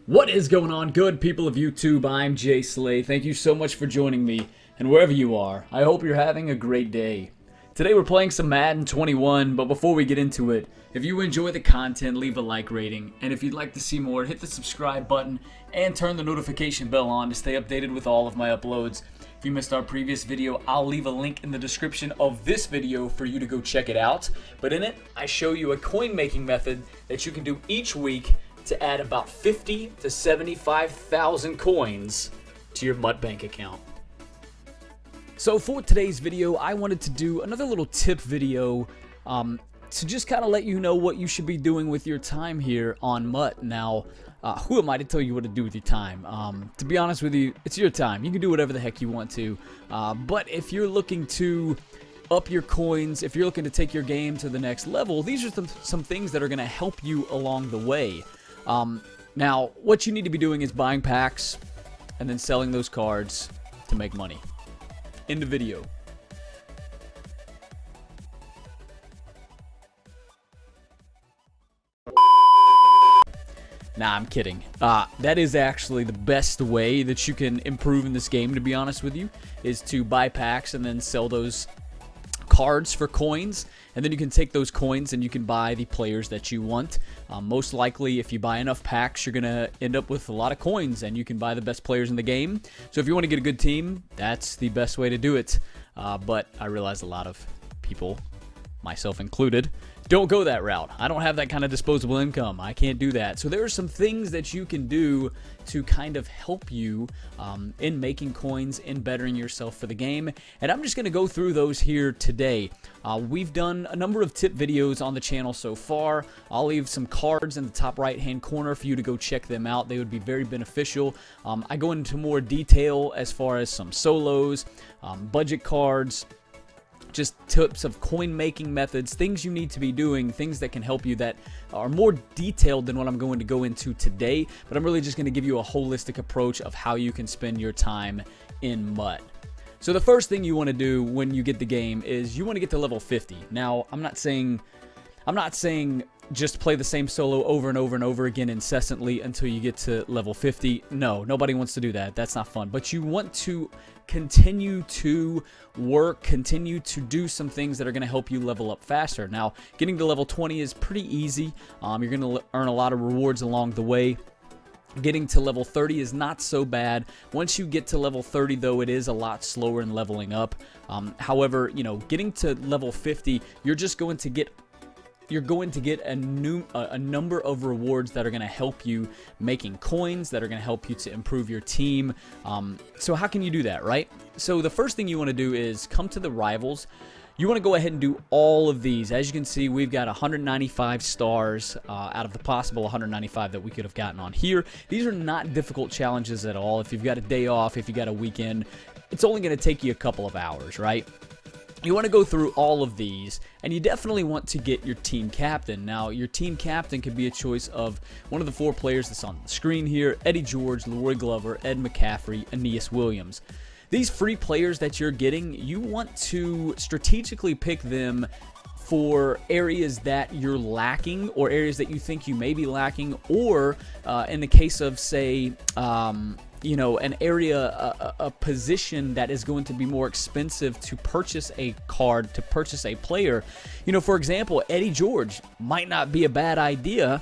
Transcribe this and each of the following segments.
What is going on, good people of YouTube? I'm ImJslay. Thank you so much for joining me, and wherever you are, I hope you're having a great day. Today we're playing some Madden 21, but before we get into it, if you enjoy the content, leave a like rating, and if you'd like to see more, hit the subscribe button and turn the notification bell on to stay updated with all of my uploads. If you missed our previous video, I'll leave a link in the description of this video for you to go check it out. But in it, I show you a coin making method that you can do each week to add about 50 to 75,000 coins to your MUT bank account. So for today's video, I wanted to do another little tip video to just kind of let you know what you should be doing with your time here on MUT. Now, who am I to tell you what to do with your time? To be honest with you, it's your time. You can do whatever the heck you want to. But if you're looking to up your coins, if you're looking to take your game to the next level, these are some things that are going to help you along the way. Now, what you need to be doing is buying packs and then selling those cards to make money. End of video. Nah, I'm kidding. That is actually the best way that you can improve in this game, to be honest with you, is to buy packs and then sell those cards for coins, and then you can take those coins and you can buy the players that you want. Most likely, if you buy enough packs, you're gonna end up with a lot of coins and you can buy the best players in the game. So if you want to get a good team, that's the best way to do it. But I realize a lot of people, myself included, don't go that route. I don't have that kind of disposable income. I can't do that. So there are some things that you can do to kind of help you in making coins, in bettering yourself for the game. And I'm just going to go through those here today. We've done a number of tip videos on the channel so far. I'll leave some cards in the top right hand corner for you to go check them out. They would be very beneficial. I go into more detail as far as some solos, budget cards, just tips of coin making methods, things you need to be doing, things that can help you that are more detailed than what I'm going to go into today. But I'm really just going to give you a holistic approach of how you can spend your time in MUT. So the first thing you want to do when you get the game is you want to get to level 50. Now, I'm not saying just play the same solo over and over and over again incessantly until you get to level 50. No, nobody wants to do that. That's not fun. But you want to continue to work, continue to do some things that are going to help you level up faster. Now, getting to level 20 is pretty easy. You're going to earn a lot of rewards along the way. Getting to level 30 is not so bad. Once you get to level 30, though, it is a lot slower in leveling up. However, you know, getting to level 50, you're going to get a number of rewards that are going to help you making coins, that are going to help you to improve your team. So how can you do that, right? So the first thing you want to do is come to the rivals. You want to go ahead and do all of these. As you can see, we've got 195 stars out of the possible 195 that we could have gotten on here. These are not difficult challenges at all. If you've got a day off, if you got a weekend, it's only going to take you a couple of hours, right? You want to go through all of these, and you definitely want to get your team captain. Now, your team captain could be a choice of one of the 4 players that's on the screen here: Eddie George, Leroy Glover, Ed McCaffrey, Aeneas Williams. These free players that you're getting, you want to strategically pick them for areas that you're lacking, or areas that you think you may be lacking, or in the case of, say, you know, an area, a position that is going to be more expensive to purchase a card, to purchase a player. You know, for example, Eddie George might not be a bad idea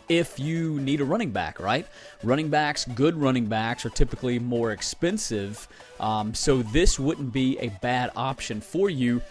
if you need a running back, right? Running backs, good running backs, are typically more expensive, so this wouldn't be a bad option for you.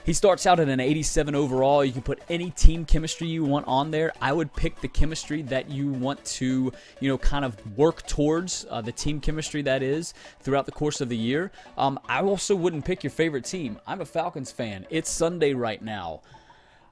He starts out at an 87 overall. You can put any team chemistry you want on there. I would pick the chemistry that you want to, you know, kind of work towards, the team chemistry that is throughout the course of the year. I also wouldn't pick your favorite team. I'm a Falcons fan. It's Sunday right now.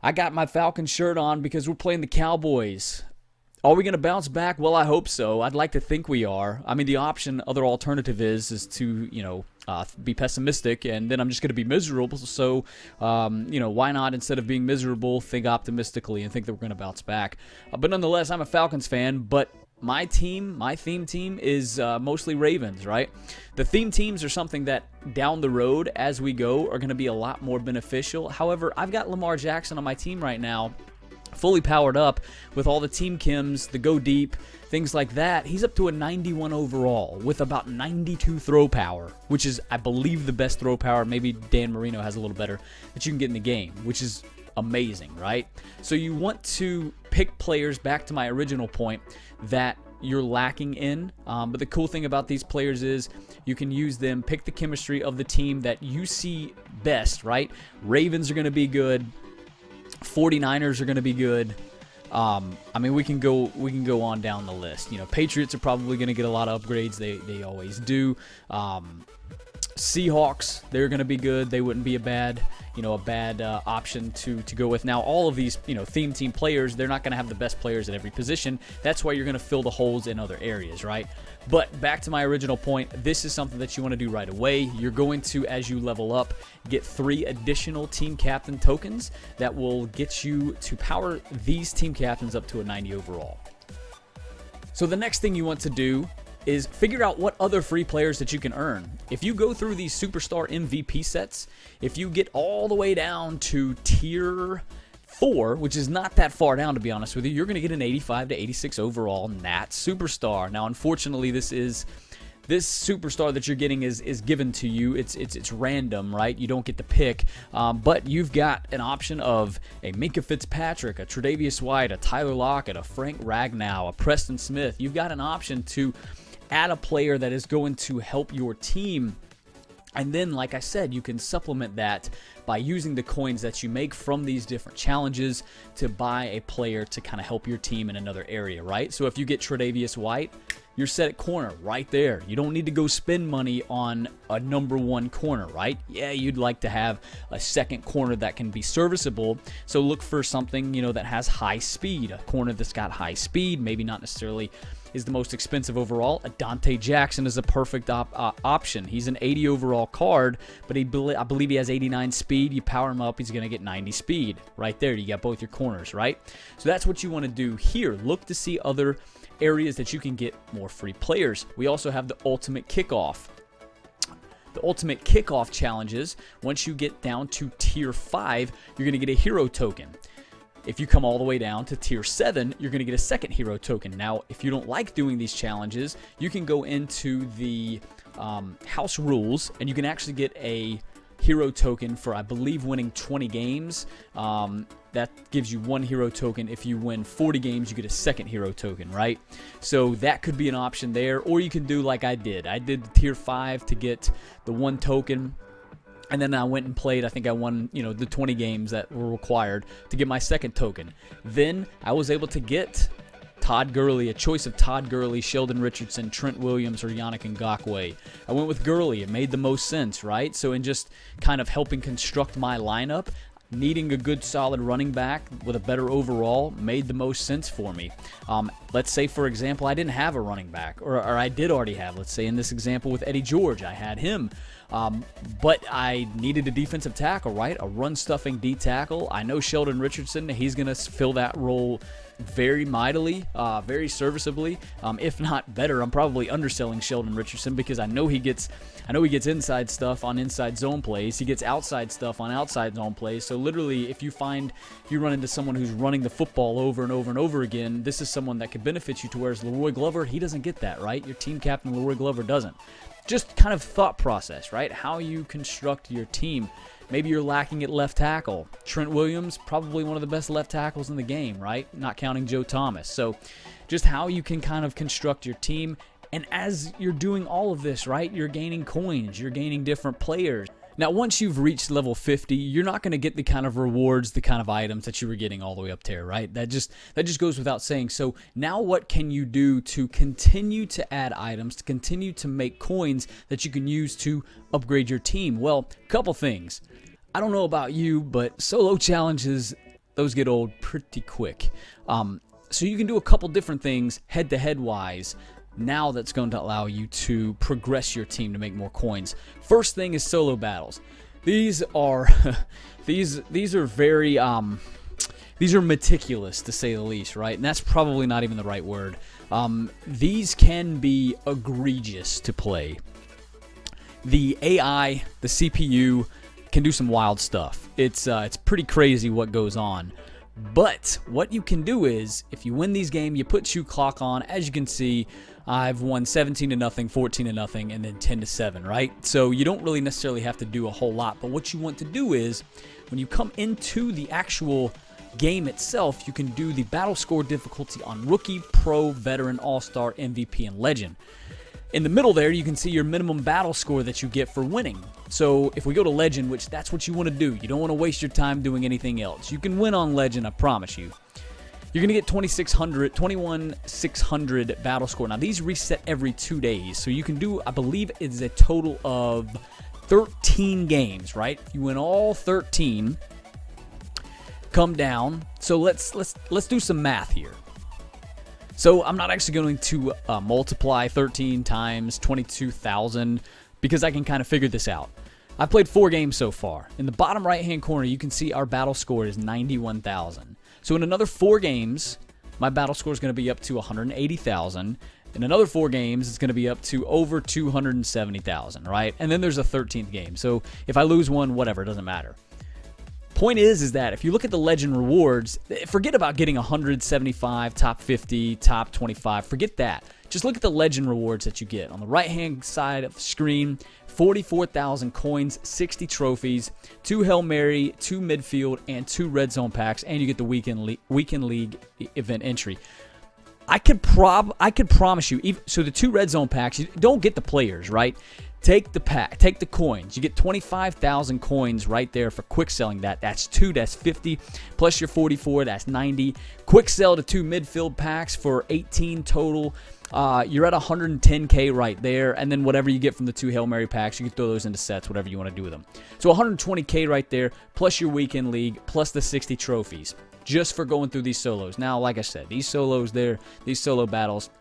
I got my Falcons shirt on because we're playing the Cowboys. Are we going to bounce back? Well, I hope so. I'd like to think we are. I mean, the other alternative is to, you know, be pessimistic, and then I'm just going to be miserable. So, you know, why not, instead of being miserable, think optimistically and think that we're going to bounce back? But nonetheless, I'm a Falcons fan, but my theme team is mostly Ravens, right? The theme teams are something that down the road as we go are going to be a lot more beneficial. However, I've got Lamar Jackson on my team right now, fully powered up with all the team chems, the go deep, things like that, he's up to a 91 overall with about 92 throw power, which is, I believe, the best throw power. Maybe Dan Marino has a little better that you can get in the game, which is amazing, right? So you want to pick players, back to my original point, that you're lacking in, but the cool thing about these players is you can use them, pick the chemistry of the team that you see best, right? Ravens are going to be good. 49ers are going to be good. I mean, we can go on down the list. You know, Patriots are probably going to get a lot of upgrades. They always do. Seahawks, they're going to be good. They wouldn't be a bad option to go with. Now, all of these, theme team players, they're not going to have the best players at every position. That's why you're going to fill the holes in other areas, right? But back to my original point, this is something that you want to do right away. You're going to, as you level up, get 3 additional team captain tokens that will get you to power these team captains up to a 90 overall. So the next thing you want to do is figure out what other free players that you can earn. If you go through these superstar MVP sets, if you get all the way down to tier 4, which is not that far down, to be honest with you, you're going to get an 85 to 86 overall Nat Superstar. Now, unfortunately, this superstar that you're getting is given to you. It's random, right? You don't get to pick, but you've got an option of a Minka Fitzpatrick, a Tre'Davious White, a Tyler Lockett, a Frank Ragnow, a Preston Smith. You've got an option to add a player that is going to help your team. And then, like I said, you can supplement that by using the coins that you make from these different challenges to buy a player to kind of help your team in another area, right? So if you get Tre'Davious White, you're set at corner right there. You don't need to go spend money on a number 1 corner, right? Yeah, you'd like to have a second corner that can be serviceable. So look for something, that has high speed, a corner that's got high speed, maybe not necessarily is the most expensive overall. Dante Jackson is a perfect option. He's an 80 overall card, but I believe he has 89 speed. You power him up, he's going to get 90 speed. Right there, you got both your corners, right? So that's what you want to do here. Look to see other areas that you can get more free players. We also have the Ultimate Kickoff. The Ultimate Kickoff challenges, once you get down to tier 5, you're going to get a hero token. If you come all the way down to tier 7, you're going to get a second hero token. Now, if you don't like doing these challenges, you can go into the house rules, and you can actually get a hero token for, I believe, winning 20 games. That gives you 1 hero token. If you win 40 games, you get a second hero token, right? So that could be an option there. Or you can do like I did. I did the tier 5 to get the 1 token. And then I went and played. I think I won, the 20 games that were required to get my second token. Then I was able to get Todd Gurley, a choice of Todd Gurley, Sheldon Richardson, Trent Williams, or Yannick Ngakoue. I went with Gurley. It made the most sense, right? So in just kind of helping construct my lineup, needing a good solid running back with a better overall made the most sense for me. Let's say, for example, I didn't have a running back, or I did already have. Let's say in this example with Eddie George, I had him. But I needed a defensive tackle, right? A run-stuffing D tackle. I know Sheldon Richardson, he's going to fill that role very mightily, very serviceably, if not better. I'm probably underselling Sheldon Richardson because I know he gets inside stuff on inside zone plays. He gets outside stuff on outside zone plays. So literally, if you run into someone who's running the football over and over and over again, this is someone that could benefit you. To whereas Leroy Glover, he doesn't get that, right? Your team captain Leroy Glover doesn't. Just kind of thought process, right? How you construct your team. Maybe you're lacking at left tackle. Trent Williams, probably one of the best left tackles in the game, right? Not counting Joe Thomas. So just how you can kind of construct your team. And as you're doing all of this, right, you're gaining coins. You're gaining different players. Now, once you've reached level 50, you're not going to get the kind of rewards, the kind of items that you were getting all the way up there, right? That just goes without saying. So now what can you do to continue to add items, to continue to make coins that you can use to upgrade your team? Well, a couple things. I don't know about you, but solo challenges, those get old pretty quick. So you can do a couple different things head-to-head wise. Now that's going to allow you to progress your team to make more coins. First thing is solo battles. These are these are very these are meticulous, to say the least, right? And that's probably not even the right word. These can be egregious to play. The AI, the CPU can do some wild stuff. It's pretty crazy what goes on. But what you can do is, if you win these games, you put shoot clock on. As you can see, I've won 17-0, 14-0, and then 10-7, right? So you don't really necessarily have to do a whole lot. But what you want to do is, when you come into the actual game itself, you can do the battle score difficulty on Rookie, Pro, Veteran, All-Star, MVP, and Legend. In the middle there, you can see your minimum battle score that you get for winning. So if we go to Legend, which that's what you want to do, you don't want to waste your time doing anything else. You can win on Legend, I promise you. You're going to get 21,600 battle score. Now, these reset every 2 days. So you can do, I believe it's a total of 13 games, right? If you win all 13, come down. So let's do some math here. So I'm not actually going to multiply 13 times 22,000 because I can kind of figure this out. I've played 4 games so far. In the bottom right-hand corner, you can see our battle score is 91,000. So in another 4 games, my battle score is going to be up to 180,000. In another 4 games, it's going to be up to over 270,000, right? And then there's a 13th game. So if I lose one, whatever, it doesn't matter. Point is that if you look at the Legend rewards, forget about getting 175, top 50, top 25. Forget that. Just look at the Legend rewards that you get. On the right-hand side of the screen, 44,000 coins, 60 trophies, 2 Hail Mary, 2 midfield, and 2 red zone packs, and you get the weekend league event entry. I could promise you, so the 2 red zone packs, you don't get the players, right? Take the pack, take the coins. You get 25,000 coins right there for quick selling that. That's 2, that's 50, plus your 44, that's 90. Quick sell to 2 midfield packs for 18 total. You're at 110K right there, and then whatever you get from the 2 Hail Mary packs, you can throw those into sets, whatever you want to do with them. So 120K right there, plus your weekend league, plus the 60 trophies, just for going through these solos. Now, like I said, these solos there, these solo battles,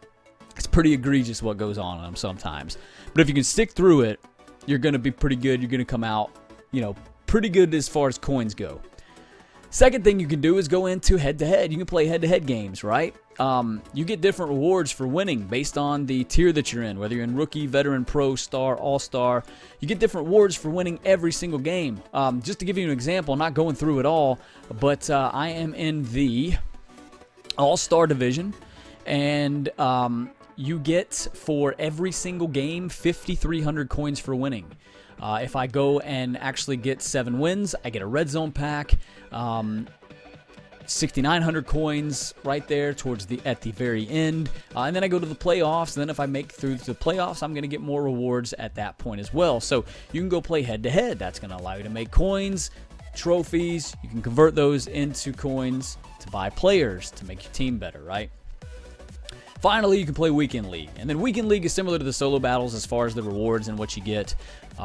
it's pretty egregious what goes on in them sometimes. But if you can stick through it, you're going to be pretty good. You're going to come out, pretty good as far as coins go. Second thing you can do is go into head-to-head. You can play head-to-head games, right? You get different rewards for winning based on the tier that you're in, whether you're in Rookie, Veteran, Pro, Star, All-Star. You get different rewards for winning every single game. Just to give you an example, I'm not going through it all, but I am in the All-Star division, and you get for every single game 5,300 coins for winning. If I go and actually get 7 wins, I get a red zone pack, 6,900 coins right there at the very end, and then I go to the playoffs. And then if I make through the playoffs, I'm going to get more rewards at that point as well. So you can go play head to head. That's going to allow you to make coins, trophies. You can convert those into coins to buy players to make your team better, right? Finally, you can play Weekend League. And then Weekend League is similar to the solo battles as far as the rewards and what you get.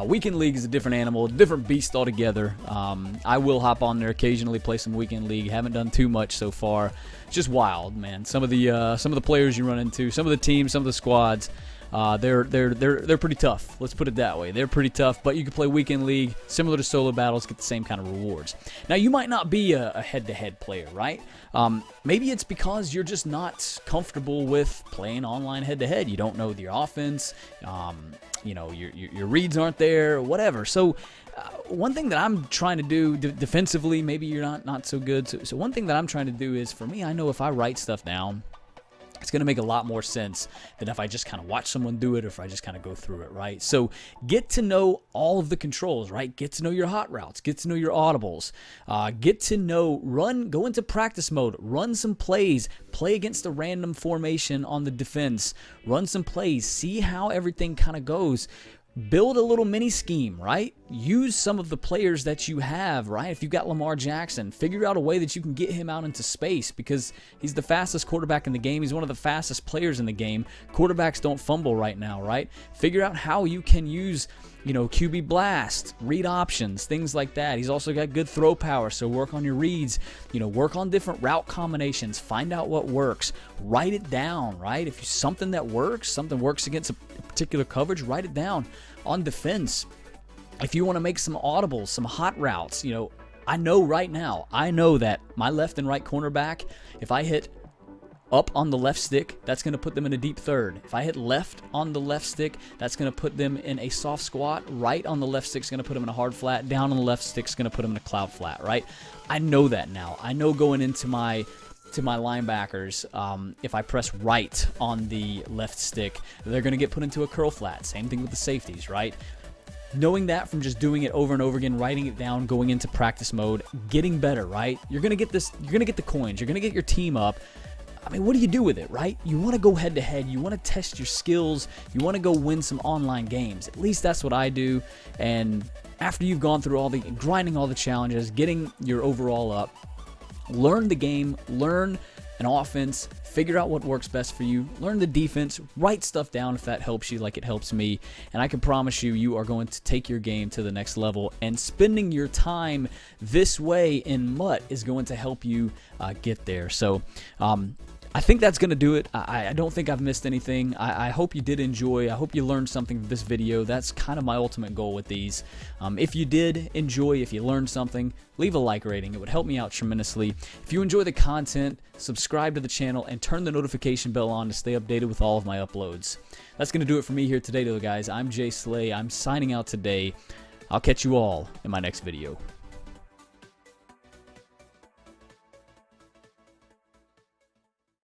Weekend League is a different animal, a different beast altogether. I will hop on there occasionally, play some Weekend League. Haven't done too much so far. It's just wild, man. Some of the players you run into, some of the teams, some of the squads, they're pretty tough. Let's put it that way. They're pretty tough, but you can play Weekend League, similar to solo battles, get the same kind of rewards. Now, you might not be a head-to-head player, right? Maybe it's because you're just not comfortable with playing online head-to-head. You don't know your offense. Your reads aren't there, whatever. So one thing that I'm trying to do defensively, maybe you're not so good. So one thing that I'm trying to do is, for me, I know if I write stuff down, it's going to make a lot more sense than if I just kind of watch someone do it or if I just kind of go through it, right? So get to know all of the controls, right? Get to know your hot routes. Get to know your audibles. Get to know, go into practice mode. Run some plays. Play against a random formation on the defense. Run some plays. See how everything kind of goes. Build a little mini scheme, right? Use some of the players that you have, right? If you've got Lamar Jackson, figure out a way that you can get him out into space because he's the fastest quarterback in the game. He's one of the fastest players in the game. Quarterbacks don't fumble right now, right? Figure out how you can use, QB blast, read options, things like that. He's also got good throw power, so work on your reads. Work on different route combinations. Find out what works. Write it down, right? If something works against a particular coverage, write it down. On defense, if you want to make some audibles, some hot routes, I know right now, that my left and right cornerback, if I hit up on the left stick, that's going to put them in a deep third. If I hit left on the left stick, that's going to put them in a soft squat. Right on the left stick is going to put them in a hard flat. Down on the left stick is going to put them in a cloud flat, right? I know that now. I know going into my linebackers, if I press right on the left stick, they're going to get put into a curl flat. Same thing with the safeties, right? Knowing that from just doing it over and over again, writing it down, going into practice mode, getting better, right? You're going to get this, you're going to get the coins, you're going to get your team up. I mean, what do you do with it, right? You want to go head to head. You want to test your skills. You want to go win some online games. At least that's what I do. And after you've gone through grinding all the challenges, getting your overall up, learn the game, learn an offense, figure out what works best for you, learn the defense, write stuff down if that helps you like it helps me, and I can promise you, you are going to take your game to the next level, and spending your time this way in MUT is going to help you get there. So, I think that's going to do it. I don't think I've missed anything. I hope you did enjoy. I hope you learned something from this video. That's kind of my ultimate goal with these. If you did enjoy, if you learned something, leave a like rating. It would help me out tremendously. If you enjoy the content, subscribe to the channel and turn the notification bell on to stay updated with all of my uploads. That's going to do it for me here today, though, guys. I'm ImJslay. I'm signing out today. I'll catch you all in my next video.